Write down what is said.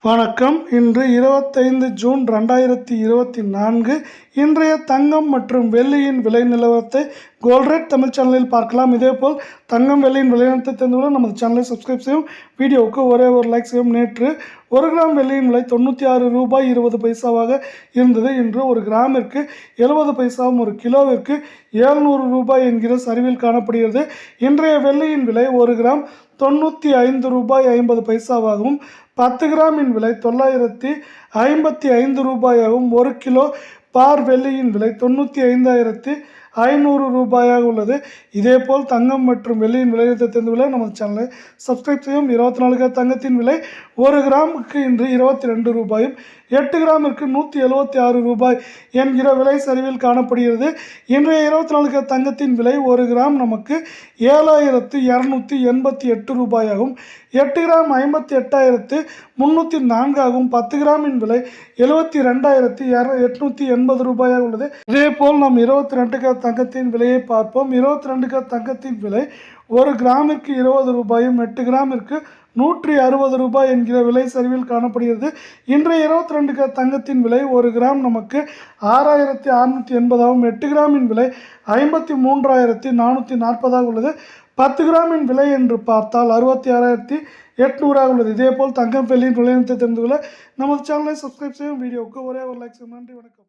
வணக்கம். இன்று 25 ஜூன் 2024. இன்றைய தங்கம் மற்றும் வெள்ளியின் விலை நிலவரத்தை கோல்ட் ரேட் தமிழ் சேனலில் பார்க்கலாம். இதேபோல் தங்கம் வெள்ளியின் விலைநிலத்தை தெரிந்து கொள்ள நமது சேனலை சப்ஸ்கிரைப் செய்யும். வீடியோவுக்கு ஒரே ஒரு லைக் செய்யும். நேற்று 1 கிராம் வெள்ளியின் விலை 96 ரூபாய் 20 பைசாவாக இருந்தது. இன்று 1 கிராமிற்கு 70 பைசாவும் 1 கிலோவிற்கு 700 ரூபாய் என்கிற சரிவில் காணப்படுகிறது. இன்றைய வெள்ளியின் விலை 1 கிராம் 95 ரூபாய் 50 பைசாவாகவும் 10 கிராமின் விலை 955 ரூபாயாகவும் 1 கிலோ பார் வெள்ளியின் விலை 95,500 ரூபாயாக உள்ளது. இதேபோல் தங்கம் மற்றும் வெள்ளியின் விலையை தெரிந்து கொள்ள நமது சேனலை சப்ஸ்கிரைப் செய்யும். 24 தங்கத்தின் விலை 1 கிராமுக்கு இன்று 22 ரூபாயும் 8 கிராமிற்கு 176 ரூபாய் என்கிற விலை சரிவில் காணப்படுகிறது. இன்றைய 24 தங்கத்தின் விலை 1 கிராம் நமக்கு 7,288 ரூபாயாகவும் 8 கிராம் 58,304 ஆகவும் 10 கிராமின் விலை 72,880 ரூபாயாக உள்ளது. இதேபோல் நாம் 22 தங்கத்தின் விலையை பார்ப்போம். 22 தங்கத்தின் விலை 1 கிராமிற்கு 20 ரூபாயும் 8 கிராமிற்கு 160 ரூபாய் என்கிற விலை சரிவில் காணப்படுகிறது. இன்றைய 22 தங்கத்தின் விலை 1 கிராம் நமக்கு 6,680 8 கிராமின் விலை 53,440 உள்ளது. 10 கிராமின் விலை என்று பார்த்தால் 66,800 உள்ளது. இதேபோல் தங்கம் வெள்ளியின் விலைநிலத்தை தெரிந்து கொள்ள நமது சேனலை சப்ஸ்கிரைப் செய்யும். வீடியோவுக்கு ஒரே ஒரு லைக் செய்யும். நன்றி, வணக்கம்.